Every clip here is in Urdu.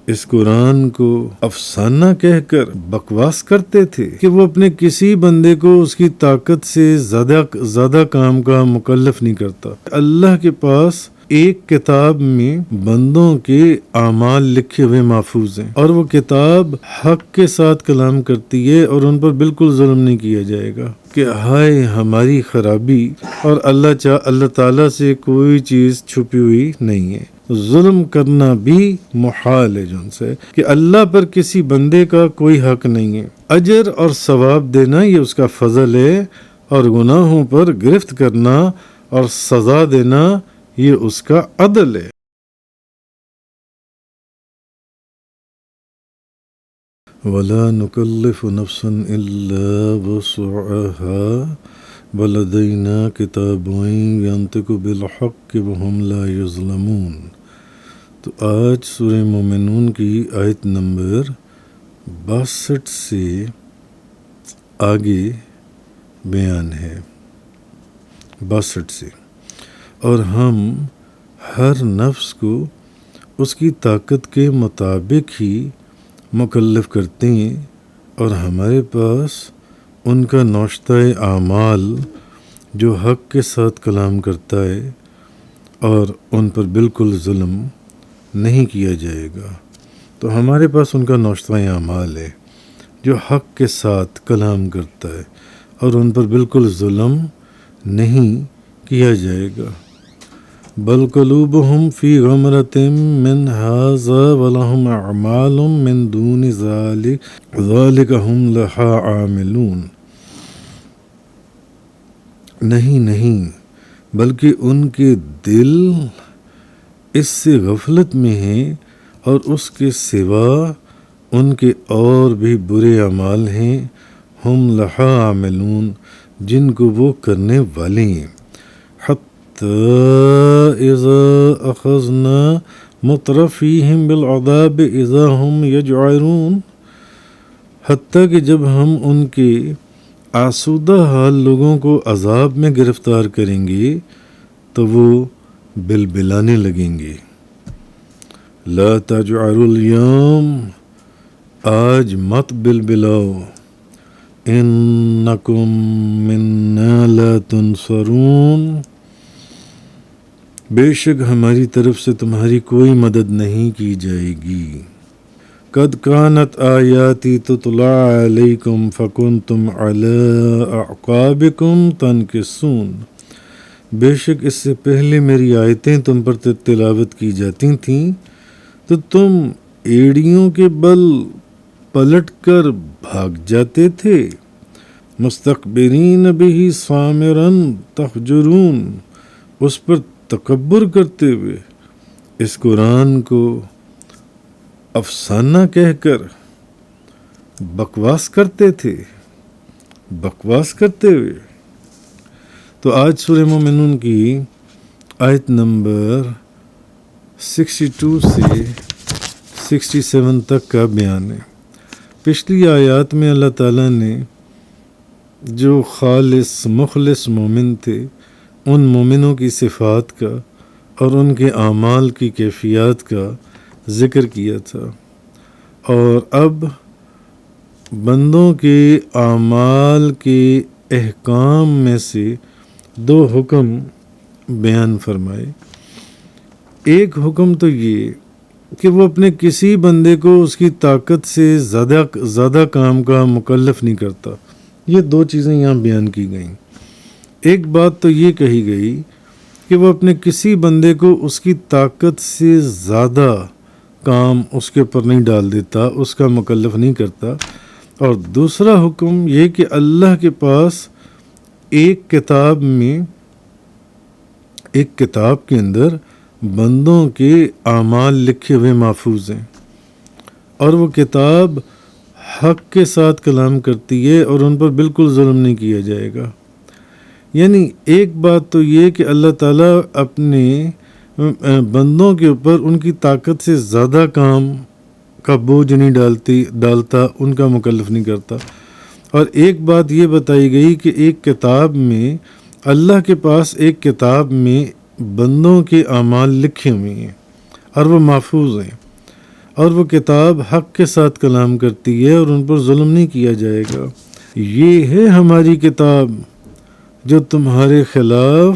اس قرآن کو افسانہ کہہ کر بکواس کرتے تھے کہ وہ اپنے کسی بندے کو اس کی طاقت سے زیادہ کام کا مکلف نہیں کرتا۔ اللہ کے پاس ایک کتاب میں بندوں کے اعمال لکھے ہوئے محفوظ ہیں، اور وہ کتاب حق کے ساتھ کلام کرتی ہے اور ان پر بالکل ظلم نہیں کیا جائے گا کہ ہائے ہماری خرابی، اور اللہ تعالیٰ سے کوئی چیز چھپی ہوئی نہیں ہے۔ ظلم کرنا بھی محال ہے جن سے کہ اللہ پر کسی بندے کا کوئی حق نہیں ہے۔ اجر اور ثواب دینا یہ اس کا فضل ہے، اور گناہوں پر گرفت کرنا اور سزا دینا یہ اس کا عدل ہے۔ وَلَا نُكَلِّفُ نَفْسًا إِلَّا وُسْعَهَا وَلَدَيْنَا كِتَابٌ يَنطِقُ بِالْحَقِّ وَهُمْ لَا يُظْلَمُونَ۔ تو آج سورہ مومنون کی آیت نمبر 62 سے آگے بیان ہے، 62 سے۔ اور ہم ہر نفس کو اس کی طاقت کے مطابق ہی مکلف کرتے ہیں، اور ہمارے پاس ان کا نوشتہ اعمال جو حق کے ساتھ کلام کرتا ہے، اور ان پر بالکل ظلم نہیں کیا جائے گا۔ تو ہمارے پاس ان کا نوشتہ اعمال ہے جو حق کے ساتھ کلام کرتا ہے، اور ان پر بالکل ظلم نہیں کیا جائے گا۔ بل قلوبہم فی غمرۃ من ھذا ولہم اعمال من دون ذلک ہم لہا عاملون۔ نہیں بلکہ ان کے دل اس سے غفلت میں ہیں، اور اس کے سوا ان کے اور بھی برے اعمال ہیں، ہم لہا عاملون، جن کو وہ کرنے والے ہیں۔ حتی اذا اخذنا مترفیہم بالعذاب اذا ہم یجعرون، حتیٰ کہ جب ہم ان کے آسودہ حال لوگوں کو عذاب میں گرفتار کریں گے تو وہ بلبلانے لگیں گے۔ لا تجعلوا اليوم، آج مت بلبلاؤ، انکم منا لا تنصرون، بے شک ہماری طرف سے تمہاری کوئی مدد نہیں کی جائے گی۔ قد کانت آیاتی تتلی علیکم فکنتم علی اعقابکم تنکصون، بے شک اس سے پہلے میری آیتیں تم پر تلاوت کی جاتی تھیں تو تم ایڑیوں کے بل پلٹ کر بھاگ جاتے تھے۔ مستکبرین بہ سامرا تہجرون، اس پر تکبر کرتے ہوئے اس قرآن کو افسانہ کہہ کر بکواس کرتے تھے، بکواس کرتے ہوئے۔ تو آج سورہ مومنون کی آیت نمبر 62 سے 67 تک کا بیان ہے۔ پچھلی آیات میں اللہ تعالیٰ نے جو خالص مخلص مومن تھے ان مومنوں کی صفات کا اور ان کے اعمال کی کیفیات کا ذکر کیا تھا، اور اب بندوں کے اعمال کے احکام میں سے 2 حکم بیان فرمائے۔ ایک حکم تو یہ کہ وہ اپنے کسی بندے کو اس کی طاقت سے زیادہ کام کا مکلف نہیں کرتا۔ یہ 2 چیزیں یہاں بیان کی گئیں۔ ایک بات تو یہ کہی گئی کہ وہ اپنے کسی بندے کو اس کی طاقت سے زیادہ کام اس کے اوپر نہیں ڈال دیتا، اس کا مکلف نہیں کرتا۔ اور دوسرا حکم یہ کہ اللہ کے پاس ایک کتاب کے اندر بندوں کے اعمال لکھے ہوئے محفوظ ہیں، اور وہ کتاب حق کے ساتھ کلام کرتی ہے اور ان پر بالکل ظلم نہیں کیا جائے گا۔ یعنی ایک بات تو یہ کہ اللہ تعالیٰ اپنے بندوں کے اوپر ان کی طاقت سے زیادہ کام کا بوجھ نہیں ڈالتا، ان کا مکلف نہیں کرتا۔ اور ایک بات یہ بتائی گئی کہ ایک کتاب میں، اللہ کے پاس ایک کتاب میں بندوں کے اعمال لکھے ہوئے ہیں اور وہ محفوظ ہیں، اور وہ کتاب حق کے ساتھ کلام کرتی ہے اور ان پر ظلم نہیں کیا جائے گا۔ یہ ہے ہماری کتاب جو تمہارے خلاف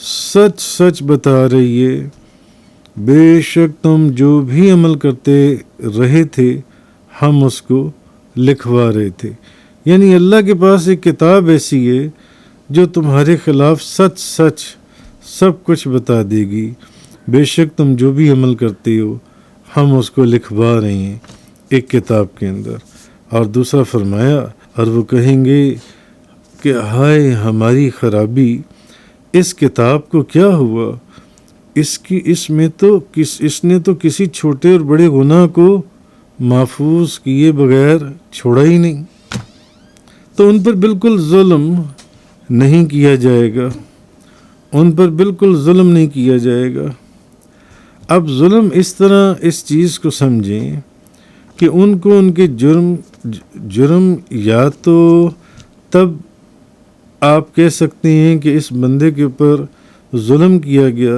سچ سچ بتا رہی ہے، بے شک تم جو بھی عمل کرتے رہے تھے ہم اس کو لکھوا رہے تھے۔ یعنی اللہ کے پاس ایک کتاب ایسی ہے جو تمہارے خلاف سچ سچ سب کچھ بتا دے گی، بے شک تم جو بھی عمل کرتے ہو ہم اس کو لکھوا رہے ہیں ایک کتاب کے اندر۔ اور دوسرا فرمایا، اور وہ کہیں گے کہ ہائے ہماری خرابی، اس کتاب کو کیا ہوا، اس نے تو کسی چھوٹے اور بڑے گناہ کو محفوظ کیے بغیر چھوڑا ہی نہیں۔ تو ان پر بالکل ظلم نہیں کیا جائے گا، ان پر بالکل ظلم نہیں کیا جائے گا۔ اب ظلم اس طرح اس چیز کو سمجھیں کہ ان کو ان کے جرم یا تو تب آپ کہہ سکتے ہیں کہ اس بندے کے اوپر ظلم کیا گیا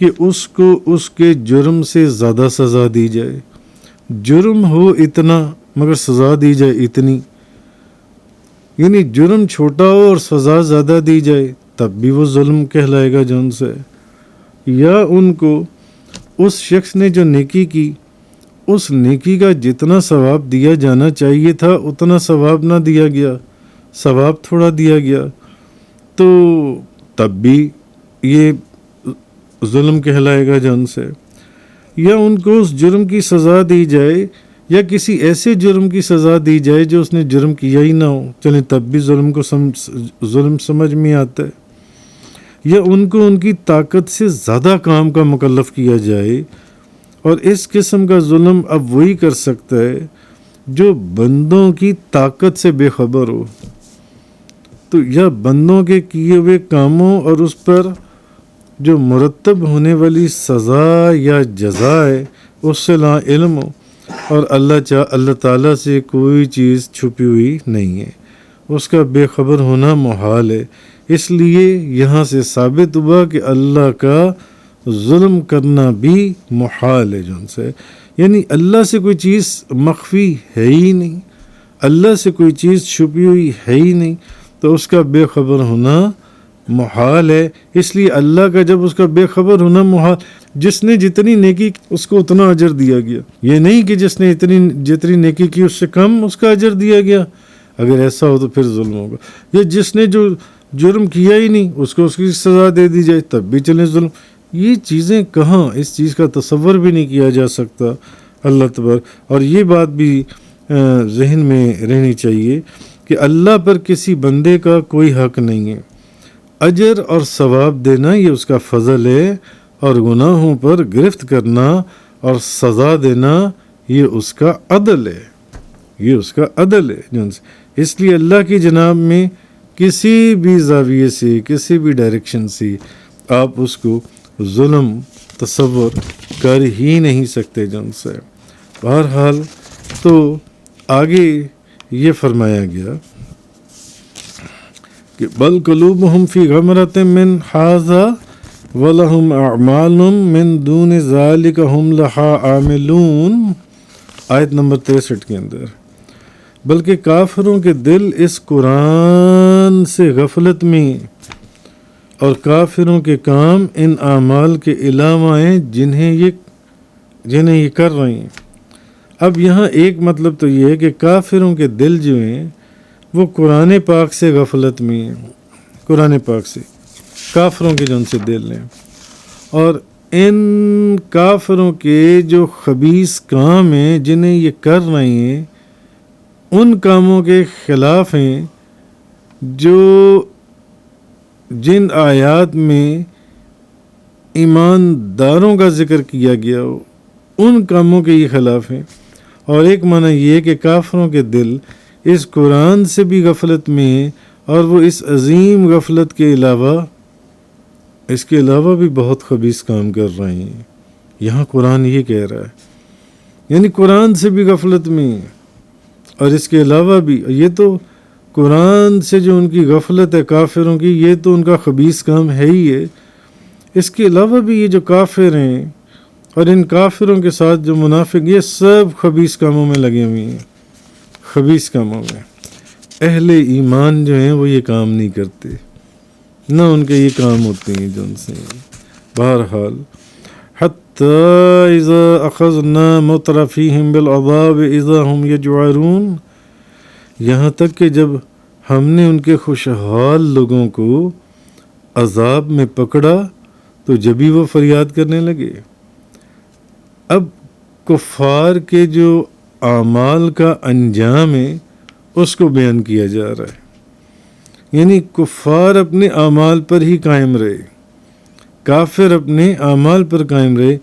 کہ اس کو اس کے جرم سے زیادہ سزا دی جائے، جرم ہو اتنا مگر سزا دی جائے اتنی، یعنی جرم چھوٹا ہو اور سزا زیادہ دی جائے تب بھی وہ ظلم کہلائے گا جن سے۔ یا ان کو اس شخص نے جو نیکی کی اس نیکی کا جتنا ثواب دیا جانا چاہیے تھا اتنا ثواب نہ دیا گیا، ثواب تھوڑا دیا گیا، تو تب بھی یہ ظلم کہلائے گا جن سے۔ یا ان کو اس جرم کی سزا دی جائے یا کسی ایسے جرم کی سزا دی جائے جو اس نے جرم کیا ہی نہ ہو، چلیں تب بھی ظلم سمجھ میں آتا ہے۔ یا ان کو ان کی طاقت سے زیادہ کام کا مکلف کیا جائے، اور اس قسم کا ظلم اب وہی کر سکتا ہے جو بندوں کی طاقت سے بے خبر ہو۔ تو یا بندوں کے کیے ہوئے کاموں اور اس پر جو مرتب ہونے والی سزا یا جزا ہے اس سے لا علم ہو، اور اللہ تعالیٰ سے کوئی چیز چھپی ہوئی نہیں ہے، اس کا بے خبر ہونا محال ہے۔ اس لیے یہاں سے ثابت ہوا کہ اللہ کا ظلم کرنا بھی محال ہے جن سے، یعنی اللہ سے کوئی چیز مخفی ہے ہی نہیں، اللہ سے کوئی چیز چھپی ہوئی ہے ہی نہیں، تو اس کا بے خبر ہونا محال ہے۔ اس لیے اللہ کا جب اس کا بے خبر ہونا محال، جس نے جتنی نیکی اس کو اتنا اجر دیا گیا، یہ نہیں کہ جس نے جتنی نیکی کی اس سے کم اس کا اجر دیا گیا، اگر ایسا ہو تو پھر ظلم ہوگا۔ یا جس نے جو جرم کیا ہی نہیں اس کو اس کی سزا دے دی جائے تب بھی چلے ظلم۔ یہ چیزیں کہاں، اس چیز کا تصور بھی نہیں کیا جا سکتا اللہ تبارک۔ اور یہ بات بھی ذہن میں رہنی چاہیے کہ اللہ پر کسی بندے کا کوئی حق نہیں ہے، اجر اور ثواب دینا یہ اس کا فضل ہے، اور گناہوں پر گرفت کرنا اور سزا دینا یہ اس کا عدل ہے، یہ اس کا عدل ہے۔ اس لیے اللہ کی جناب میں کسی بھی زاویے سے کسی بھی ڈائریکشن سے آپ اس کو ظلم تصور کر ہی نہیں سکتے جن سے۔ بہرحال تو آگے یہ فرمایا گیا کہ بل قلوبہم فی غمرۃ من ھذا ولہم اعمال من دون ذلک ہم لہا عاملون، آیت نمبر 63 کے اندر۔ بلکہ کافروں کے دل اس قرآن سے غفلت میں، اور کافروں کے کام ان اعمال کے علاوہ ہیں جنہیں یہ کر رہے ہیں۔ اب یہاں ایک مطلب تو یہ ہے کہ کافروں کے دل جو ہیں وہ قرآن پاک سے غفلت میں ہیں، قرآن پاک سے کافروں کے جو ان سے دل ہیں، اور ان کافروں کے جو خبیث کام ہیں جنہیں یہ کر رہے ہیں ان کاموں کے خلاف ہیں جو جن آیات میں ایمانداروں کا ذکر کیا گیا ہو ان کاموں کے یہ خلاف ہیں۔ اور ایک معنی یہ ہے کہ کافروں کے دل اس قرآن سے بھی غفلت میں ہیں، اور وہ اس عظیم غفلت کے علاوہ اس کے علاوہ بھی بہت خبیث کام کر رہے ہیں۔ یہاں قرآن یہ کہہ رہا ہے، یعنی قرآن سے بھی غفلت میں ہیں، اور اس کے علاوہ بھی یہ تو قرآن سے جو ان کی غفلت ہے کافروں کی، یہ تو ان کا خبیث کام ہے ہی ہے، اس کے علاوہ بھی یہ جو کافر ہیں اور ان کافروں کے ساتھ جو منافق، یہ سب خبیث کاموں میں لگے ہوئے ہیں، خبیث کاموں میں۔ اہل ایمان جو ہیں وہ یہ کام نہیں کرتے، نہ ان کے یہ کام ہوتے ہیں جو ان سے۔ بہرحال حتی اذا اخذنا مترفیہم بالعذاب اذا ہم یجعرون، یہاں تک کہ جب ہم نے ان کے خوشحال لوگوں کو عذاب میں پکڑا تو جبھی وہ فریاد کرنے لگے۔ اب کفار کے جو اعمال کا انجام ہے اس کو بیان کیا جا رہا ہے، یعنی کفار اپنے اعمال پر ہی قائم رہے، کافر اپنے اعمال پر قائم رہے،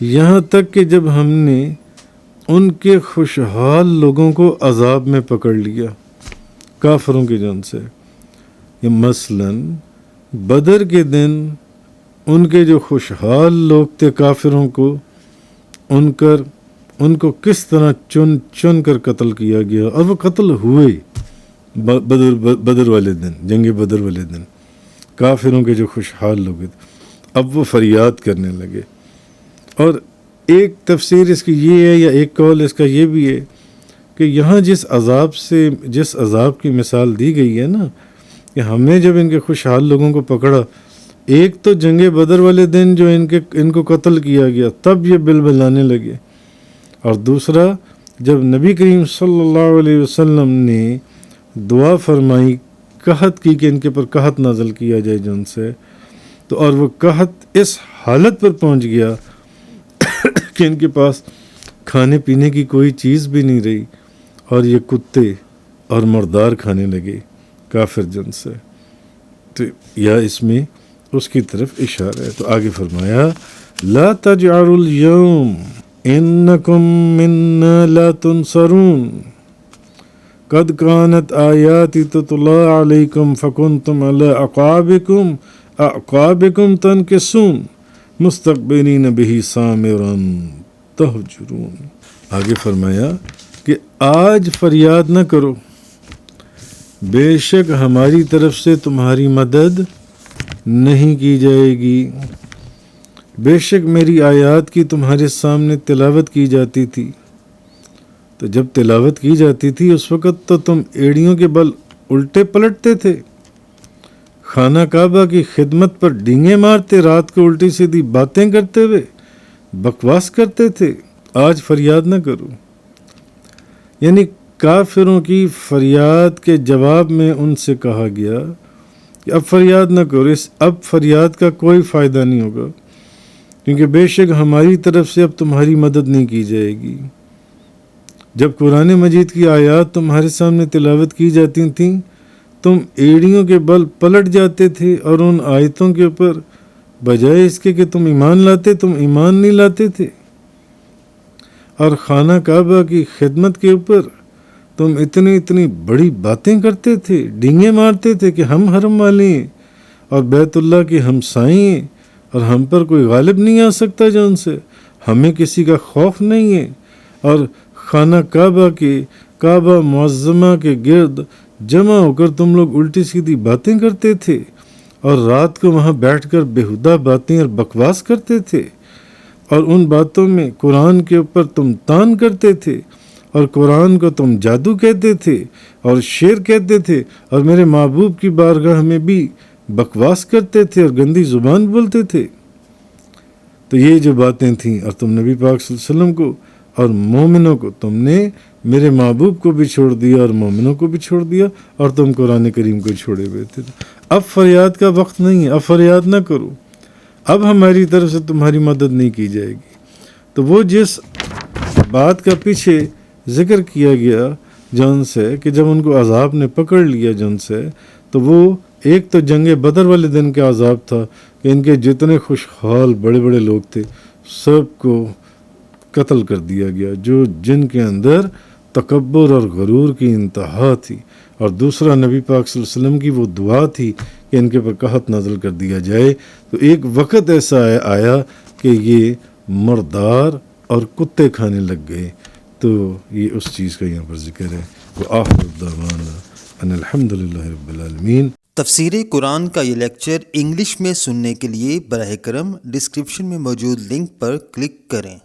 یہاں تک کہ جب ہم نے ان کے خوشحال لوگوں کو عذاب میں پکڑ لیا، کافروں کے جان سے۔ یہ مثلاً بدر کے دن ان کے جو خوشحال لوگ تھے کافروں کو، ان کو کس طرح چن چن کر قتل کیا گیا، اور وہ قتل ہوئے بدر والے دن، جنگ بدر والے دن، کافروں کے جو خوشحال لوگ تھے۔ اب وہ فریاد کرنے لگے، اور ایک تفسیر اس کی یہ ہے، یا ایک قول اس کا یہ بھی ہے کہ یہاں جس عذاب کی مثال دی گئی ہے نا، کہ ہم نے جب ان کے خوشحال لوگوں کو پکڑا، ایک تو جنگ بدر والے دن جو ان کو قتل کیا گیا تب یہ بلبلانے لگے، اور دوسرا جب نبی کریم صلی اللہ علیہ وسلم نے دعا فرمائی، قحط کی کہ ان کے پر قحط نازل کیا جائے جن سے، تو اور وہ قحط اس حالت پر پہنچ گیا کہ ان کے پاس کھانے پینے کی کوئی چیز بھی نہیں رہی، اور یہ کتے اور مردار کھانے لگے کافر جن سے۔ تو یا اس میں اس کی طرف اشارہ ہے۔ تو آگے فرمایا لا تجعلوا اليوم انکم منا لا تنصرون قد كانت آیاتی تتلی علیکم فکنتم علی اعقابکم تنکسون مستقبلین بہ سامرا تہجرون۔ آگے فرمایا کہ آج فریاد نہ کرو، بے شک ہماری طرف سے تمہاری مدد نہیں کی جائے گی، بے شک میری آیات کی تمہارے سامنے تلاوت کی جاتی تھی، تو جب تلاوت کی جاتی تھی اس وقت تو تم ایڑیوں کے بل الٹے پلٹتے تھے، خانہ کعبہ کی خدمت پر ڈینگیں مارتے، رات کو الٹی سیدھی باتیں کرتے ہوئے بکواس کرتے تھے۔ آج فریاد نہ کرو، یعنی کافروں کی فریاد کے جواب میں ان سے کہا گیا کہ اب فریاد نہ کرو، اب فریاد کا کوئی فائدہ نہیں ہوگا، کیونکہ بے شک ہماری طرف سے اب تمہاری مدد نہیں کی جائے گی۔ جب قرآن مجید کی آیات تمہارے سامنے تلاوت کی جاتی تھیں، تم ایڑیوں کے بل پلٹ جاتے تھے، اور ان آیتوں کے اوپر بجائے اس کے کہ تم ایمان لاتے، تم ایمان نہیں لاتے تھے، اور خانہ کعبہ کی خدمت کے اوپر تم اتنی بڑی باتیں کرتے تھے، ڈینگیں مارتے تھے کہ ہم حرم والے ہیں اور بیت اللہ کے ہمسائے ہیں، اور ہم پر کوئی غالب نہیں آ سکتا جان سے، ہمیں کسی کا خوف نہیں ہے، اور خانہ کعبہ معظمہ کے گرد جمع ہو کر تم لوگ الٹی سیدھی باتیں کرتے تھے، اور رات کو وہاں بیٹھ کر بیہودہ باتیں اور بکواس کرتے تھے، اور ان باتوں میں قرآن کے اوپر تم تان کرتے تھے، اور قرآن کو تم جادو کہتے تھے اور شعر کہتے تھے، اور میرے محبوب کی بارگاہ میں بھی بکواس کرتے تھے اور گندی زبان بولتے تھے۔ تو یہ جو باتیں تھیں، اور تم نبی پاک صلی اللہ علیہ وسلم کو اور مومنوں کو، تم نے میرے محبوب کو بھی چھوڑ دیا اور مومنوں کو بھی چھوڑ دیا، اور تم قرآن کریم کو چھوڑے ہوئے تھے۔ اب فریاد کا وقت نہیں ہے، اب فریاد نہ کرو، اب ہماری طرف سے تمہاری مدد نہیں کی جائے گی۔ تو وہ جس بات کا پیچھے ذکر کیا گیا جن سے کہ جب ان کو عذاب نے پکڑ لیا جن سے، تو وہ ایک تو جنگ بدر والے دن کا عذاب تھا کہ ان کے جتنے خوشحال بڑے بڑے لوگ تھے سب کو قتل کر دیا گیا، جن کے اندر تکبر اور غرور کی انتہا تھی، اور دوسرا نبی پاک صلی اللہ علیہ وسلم کی وہ دعا تھی کہ ان کے پر قحط نازل کر دیا جائے۔ تو ایک وقت ایسا آیا کہ یہ مردار اور کتے کھانے لگ گئے، تو یہ اس چیز کا یہاں پر ذکر ہے۔ وآخر دعوانا ان الحمد للہ رب العالمین۔ تفسیر قرآن کا یہ لیکچر انگلش میں سننے کے لیے براہ کرم ڈسکرپشن میں موجود لنک پر کلک کریں۔